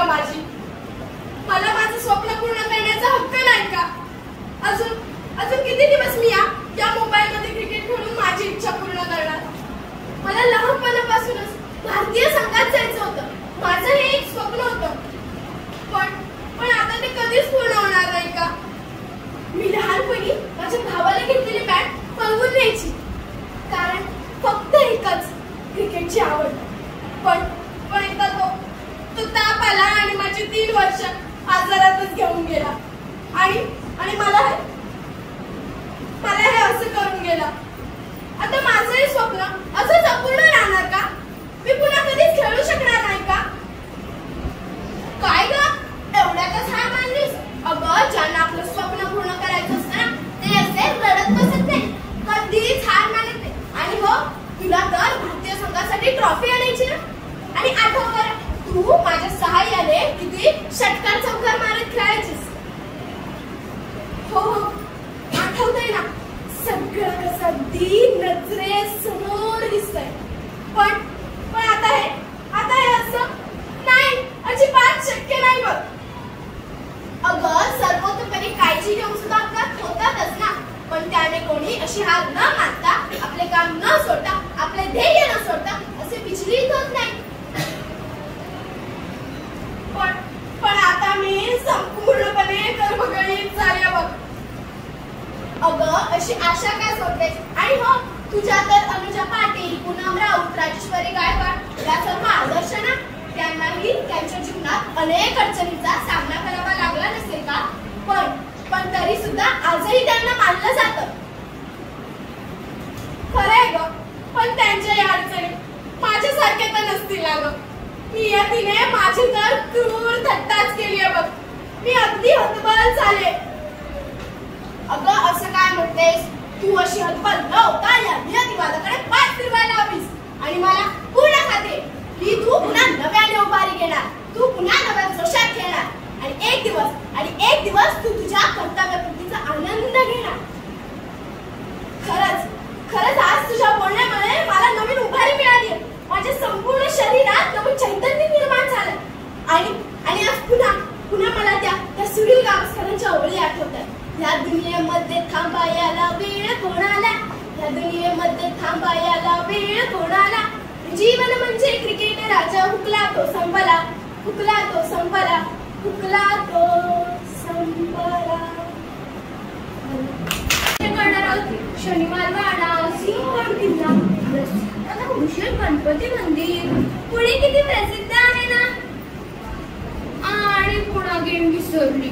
माझी मला माझं स्वप्न पूर्ण करण्याचा हक्क नाही का? अजून अजून किती दिवस मी या मोबाईल मध्ये क्रिकेट खेळून माझी इच्छा पूर्ण करणार? मला लहानपणापासूनच भारतीय संघात जायचं होतं. माझं हे एक स्वप्न होतं. पण आता ते कधीच पूर्ण होणार नाही का? मी लहानपणी माझ्या भावाला घेतलेली बॅट पळवून न्यायची, कारण फक्त एकच क्रिकेटची आवड. पण एकदा तो ताप आला आणि माझी 3 वर्ष आजारातच घेऊन गेला. आणि मला हे असं करून गेला. आता माझं हे स्वप्न असंच अपूर्ण राहणार का? मी पुन्हा कधीच खेळू शकणार नाही का? काय ग, एवढ्यातच हार मानलीस? अगं, ज्यांना आपलं स्वप्न पूर्ण करायचं असतं ना, ते असे रडत बसत नाही, कधीच हार मानत नाही. आणि हो, तुला तर भारतीय संघासाठी ट्रॉफी आणायची ना. आणि आठव बरं, तू माझ्या सहाय्याने किती षटकार चौकार मारत खेळायचीस. हो, आठवतंय ना? सगळं कसं अगदी नजरेसमोर दिसतंय. पण आता हे असं नाही, अजिबात शक्य नाही बघ. अगं, सर्वतोपरी काळजी घेऊन सुद्धा अपघात होतातच ना. पण त्याने कोणी अशी हार न मानता, आपले काम न सोडता, आपले ध्येय न सोडता असे विचलित होत नाही. पण आता मी संपूर्णपणे कर्मगणित झाले बघ. अगं, अशी आशा काय सोडतेस? आणि हो, तुझ्या तर अनुजा पाटील, पूनम राऊत, राजेश्वरी गायकवाड या सर्व आदर्श ना. त्यांनाही त्यांच्या जीवनात अनेक अडचणींचा सामना करावा लागला नसेल का? पण तरी सुद्धा आजही त्यांना मानलं जातं. खरंय ग, पण त्यांच्या या अडचणी माझ्यासारखे तर नसतील ना ग. नियतीने माझी तर क्रूर थट्टाच केली आहे बघ. मी अगदी हतबल झाले. अगं, असं काय म्हणतेस? तू अशी हतबल न होता या नियतीवादाकडे पाठ फिरवायला हवीस. आणि मला पूर्ण खाते की तू पुन्हा नव्याने उभारी घेणार, तू पुन्हा नव्या जोशात खेळणार. आणि एक दिवस तू तुझ्या कर्तव्यपूर्तीचा आनंद घेणार. खरंच आज तुझ्या बोलण्यामुळे मला नवीन उभारी मिळाली. माझ्या संपूर्ण शरीरात नवीन चैतन्य निर्माण झालं. आणि आज पुन्हा मला त्या सुनील गावस्करांच्या ओळी आठवतात. या दुनियेमध्ये थांबायला वेळ कोणाला, या दुनियेमध्ये थांबायला वेळ कोणाला. जीवन म्हणजे क्रिकेट राजा, हुकला तो संपला, हुकला तो संपला, हुकला तो संपला. शनिवार वाडा, सिंहगड किल्ला, आता भूषण गणपती मंदिर पुणे किती प्रसिद्ध आहे ना. आणि पुणा गेम विसरली.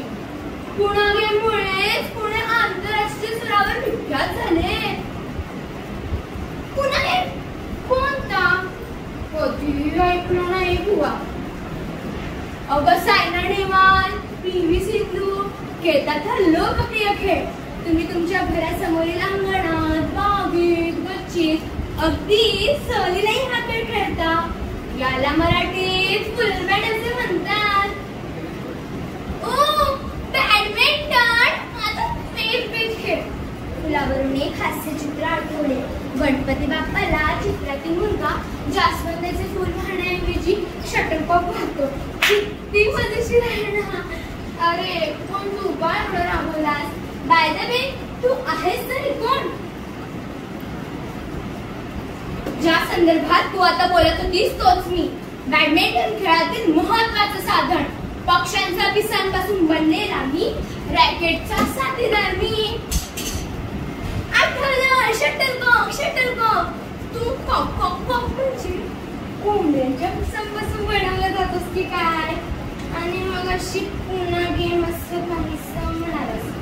पुणा गेम मुळेच पुणे आंतरराष्ट्रीय स्तरावर विख्यात झाले. पुणा गेम कोणता? कधी ऐकलं नाही बुवा. अगं, सायना नेहवाल, PV सिंधू खेळतात हा लोकप्रिय खेळ. तुम्ही तुमच्या घरासमोरील अंगणात, बागेत, गच्चीत अगदी सहलीलाही हा खेळ खेळता. याला मराठीत फुलबॅट असे म्हणतात. ओ, बॅडमिंटन माझा फेवरेट खेळ. फुलावरून एक हास्यचित्र आठवले. गणपती बाप्पाला चित्रातील मुलगा जास्वंदाचे फुल वाहण्याऐवजी शटलकॉक वाहतो. किती मजेशीर आहे ना. अरे, कोण तू काय एवढं राबवलास? बाय द वे, तू आहेस तरी कोण? ज्या संदर्भात तू आता बोलत होतीस तोच मी. बॅडमिंटन खेळातील महत्वाचं साधन, पक्ष्यांचा पिसांपासून बनलेला मी, रॅकेटचा साथीदार मी. आठवलं, शटलकॉक. तू कॉक म्हणजे कोंबड्यांच्या पिसांपासून बनवलं जातोस की काय? आणि मग अशी पुन्हा गेम असं काहीसं म्हणालस.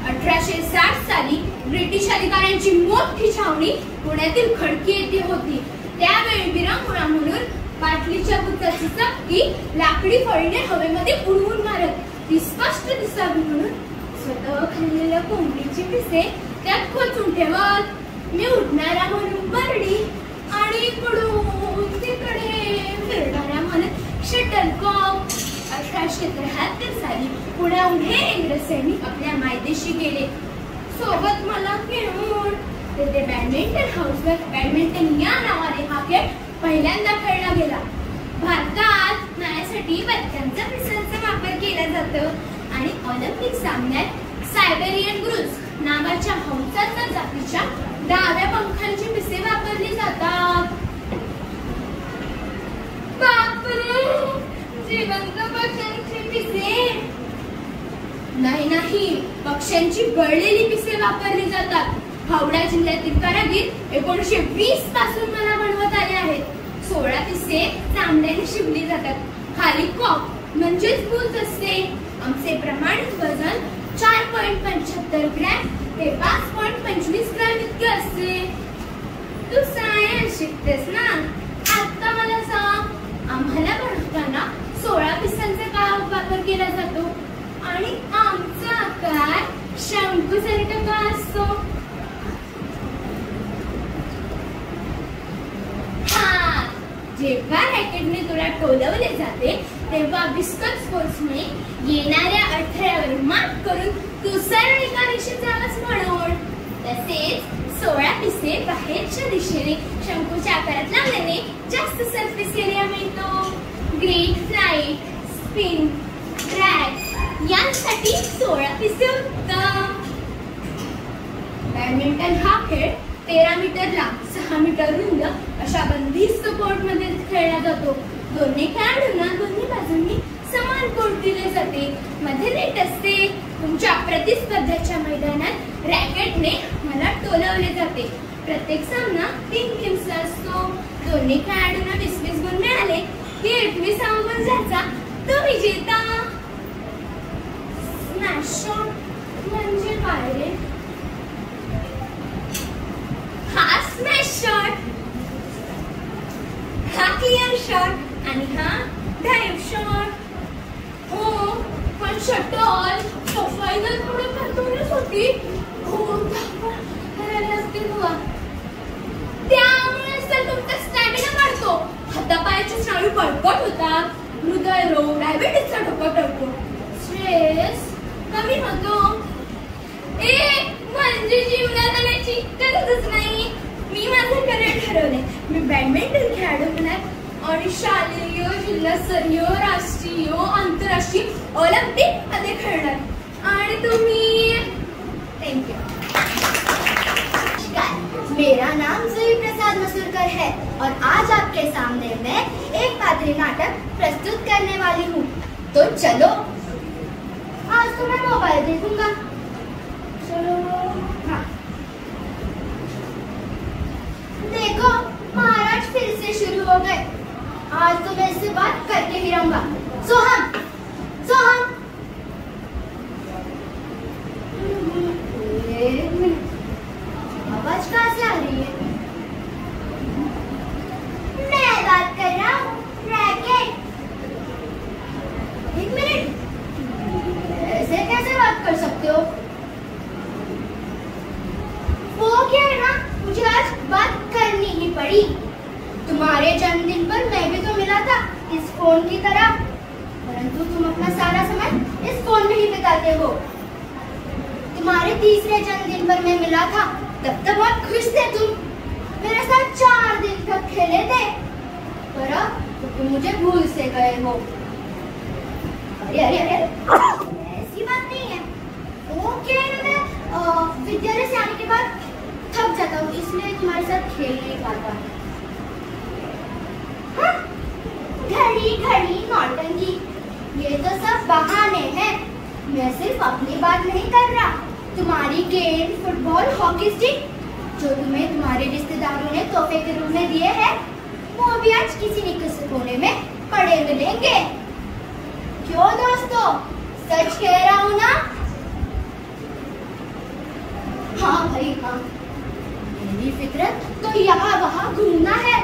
1860 साली ब्रिटिश अधिकाऱ्यांची मोठी छावणी पुण्यातील खडकी येथे होती. त्यावेळी विरंगुळा म्हणून बाटलीच्या बुचाची चकती लाकडी फळीने हवेमध्ये उडवून मारत ती स्पष्ट दिसावी म्हणून स्वतः खाल्लेले कोंबडीची पिसे त्यात खोचून ठेवत. मी उठणारा म्हणून बरडी आणि इकडून तिकडे फिरणाऱ्या म्हणत शटलकॉक. 1873 साली पुण्याहून हे इंग्रज सैनिक आपल्या मायदेशी गेले. सोबत मला घेऊन तेथे बॅडमिंटन हाऊसवर बॅडमिंटन या नावाने हा खेळ पहिल्यांदा खेळला गेला. भारतात नाण्यासाठी बदकांचा पिसांचा वापर केला जातो आणि ऑलिम्पिक सामन्यात सायबेरियन ग्रुज नावाच्या हंसाच्या जातीच्या डाव्या पंखांची पिसे वापरली जातात. बापरे, जिवंत पक्ष्यांची पिसे नाही, पक्ष्यांची गळलेली पिसे वापरली जातात. हावडा जिल्ह्यातील कारागीर 1920 पासून मला बनवत आले आहेत. 16 पिसे चांबड्याने शिवली जातात. खाली कॉक म्हणजेच बूज असते. आमचे प्रमाणित वजन 4.75 ग्रॅम ते 5.25 ग्रॅम इतके असते. तू सायन्स शिकतेस ना, आता मला सांग, आम्हाला बनवताना 16 पिसांचा का वापर केला जातो आणि आमचा आकार शंकूसारखा का असतो? जेव्हा रॅकेटने तुला टोलवले जाते तेव्हा विस्कस फोर्समुळे येणाऱ्या अडथळ्यावर मात करून तू सरळ एका दिशेत जावंस म्हणून. तसेच 16 पिसे बाहेरच्या दिशेने शंकूच्या आकारात लावल्याने जास्त सरफेस एरिया मिळतो. ग्रेट फ्लाइट, स्पिन, ड्रॅग यांसाठी 16 पिसे उत्तम. बॅडमिंटन हा खेळ 13 मीटर लांब, 6 मीटर रुंद अशा बंदिस्त कोर्टमध्ये खेळला जातो. दोन्ही खेळाडूंना दोन्ही बाजूंनी समान कोर्ट दिले जाते. मध्ये नेट असते. तुमच्या प्रतिस्पर्ध्याच्या मैदानात रॅकेटने मला टोलवले जाते. प्रत्येक सामना 3 गेम्सचा असतो. दोन्ही खेळाडूंना 20-20 गुण मिळाले की 21 गुण ज्याचा तो विजेता. स्मॅश शॉट म्हणजे काय रे? हा स्मॅश शॉट, हा क्लिअर शॉट आणि हा डाइव शॉट. हो, पण शटल सफाईला थोडं करतोच होती. त्यामुळे तर तुमचा स्टॅमिना वाढतो, हातापायाचे स्नायू बळकट होतात, हृदयरोग, डायबिटीसचा धोका टळतो, स्ट्रेस कमी होतो. म्हणजे जीवनात आल्याची गरजच नाही. मी माझं करिअर ठरवले. मी बॅडमिंटन खेळाडू होणार आणि शालेय, जिल्हास्तरीय, राष्ट्रीय, आंतरराष्ट्रीय, ऑलिम्पिक मध्ये खेळणार. आणि तुम्ही? थँक्यू. मेरा नाम जूही प्रसाद मसूरकर है और आज आपके सामने मैं एक पात्री नाटक प्रस्तुत करने वाली हूँ. तो चलो, आज तो मैं मोबाइल देखूंगा. चलो. हाँ, देखो महाराज फिर से शुरू हो गए. आज तो मैं इससे बात करके ही रहूंगा. सोहम, सोहम. आवाज कहाँ से आ रही है? मैं बात कर रहा हूँ. रैकेट. एक मिनट, ऐसे कैसे बात कर सकते हो? वो क्या है ना, मुझे आज बात करनी ही पड़ी. तुम्हारे जन्मदिन पर मैं भी तो मिला था इस फोन की तरह, परंतु तुम अपना सारा समय इस फोन में ही बिताते हो. तुम्हारे तीसरे जन्मदिन पर मैं मिला था, तब तक बहुत खुश थे तुम. मेरे साथ 4 दिन तक खेले थे, पर अब तो तुम मुझे भूल से गए हो. अरे अरे अरे, ऐसी बात नहीं है. वो क्या है ना, मैं विद्यालय से आने के बाद थक जाता हूँ, इसलिए तुम्हारे साथ खेल नहीं पाता. हाँ? घड़ी घड़ी नौटंकी, ये तो सब बहाने हैं. मैं सिर्फ अपनी बात नहीं कर रहा. तुम्हारी गेंद, फुटबॉल, हॉकी स्टिक जो तुम्हें तुम्हारे रिश्तेदारों ने तोहफे के रूप में दिए हैं, वो भी आज किसी न किसी कोने में पड़े मिलेंगे. क्यों दोस्तों, सच कह रहा हूँ ना? हाँ भाई हाँ, मेरी फितरत तो यहाँ वहाँ घूमना है,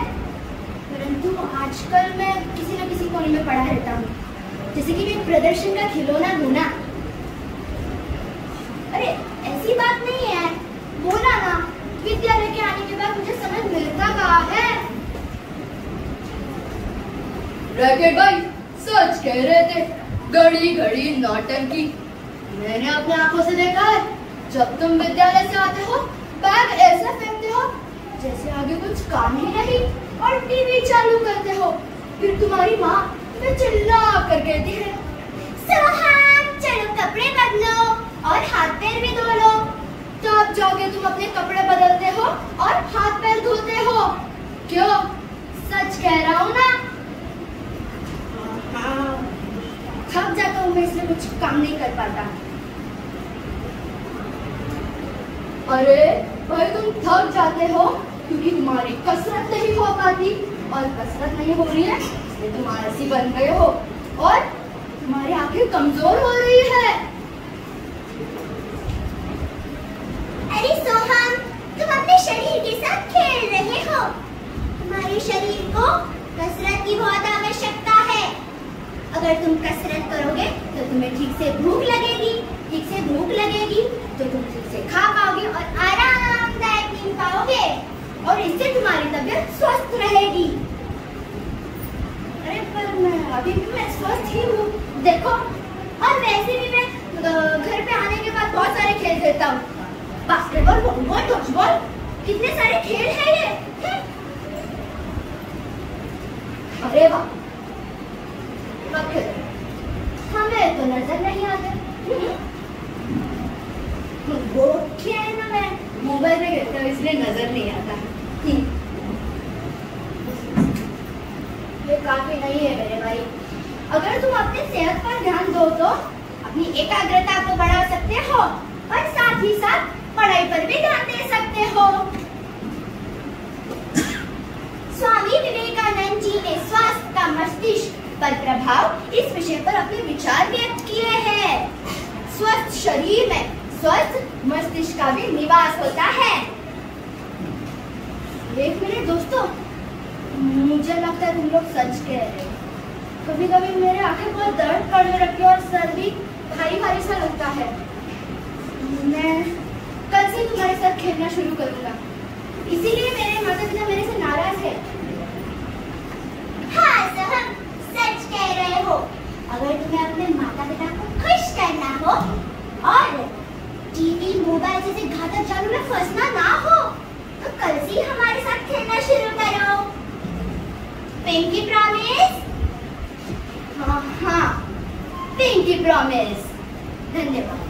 परंतु आजकल मैं किसी न किसी कोने में पड़ा रहता हूँ, जैसे कि मैं प्रदर्शन का खिलौना ढूंढा. अरे मुझे समय मिलता कहाँ है। रैकेट भाई सच कह रहे थे, घड़ी घड़ी नौटंकी। मैंने अपने आंखों से देखा है, जब तुम विद्यालय से आते हो बैग ऐसा फेंकते हो जैसे आगे कुछ काम ही नहीं, और टीवी चालू करते हो। फिर तुम्हारी माँ तुम्हें चिल्ला कर कहती है, सोहम चलो कपड़े बदलो और हाथ पैर भी धो लो। तब जाके तुम अपने कपड़े बदलते हो और हाथ पैर धोते हो। क्यों, सच कह रहा हूँ ना? हाँ, थक जाता हूँ मैं, इसलिए कुछ काम नहीं कर पाता। अरे भाई तुम थक जाते हो क्योंकि तुम्हारी कसरत नहीं हो पाती, और कसरत नहीं हो रही है इसलिए तुम आलसी बन गए हो और तुम्हारी आंखें कमजोर हो रही है। अरे सोहम, तुम अपने शरीर के साथ खेल रहे हो। तुम्हारे शरीर को कसरत की बहुत आवश्यकता है। अगर तुम कसरत करोगे तो तुम्हें ठीक से भूख लगेगी, ठीक से भूख लगेगी तो तुम ठीक से खा पाओगे और आरामदायक नींद पाओगे, और इससे तुम्हारी तबीयत स्वस्थ रहेगी। अरे पर अभी भी मैं स्वस्थ ही हूँ, देखो। और वैसे भी मैं घर पे आने के बाद बहुत सारे खेल खेलता हूँ, बास्केटबॉल, वॉलीबॉल, डॉजबॉल, कितने सारे खेल हैं ये। अरे वाह, हमें तो नजर नहीं आते। वो क्या है ना, मैं मोबाइल में खेलता हूँ इसलिए नजर नहीं आता। ये काफी नहीं है मेरे भाई। अगर तुम अपनी सेहत पर ध्यान दो तो अपनी एकाग्रता को बढ़ा सकते हो, और साथ ही साथ पढ़ाई पर भी ध्यान दे सकते हो। स्वामी विवेकानंद जी ने स्वास्थ्य का मस्तिष्क पर प्रभाव इस विषय पर अपने विचार व्यक्त किए हैं। स्वस्थ शरीर में स्वस्थ मस्तिष्क का भी निवास होता है। एक मिनट दोस्तों, मुझे लगता है तुम लोग सच कह रहे हो। कभी कभी मेरे आंखें बहुत दर्द करने लगती है और सर भी भारी भारी सा लगता है। मैं कल से तुम्हारे साथ खेलना शुरू करूंगा, इसीलिए मेरे माता पिता मेरे से नाराज है। हाँ सोहम, सच कह रहे हो। अगर तुम्हें अपने माता पिता को खुश करना हो और टीवी मोबाइल जैसे घातक जालों में फंसना ना हो तो कल से हमारे साथ खेलना शुरू करो। Pinky promise? हाँ, पिंकी प्रॉमिस। धन्यवाद।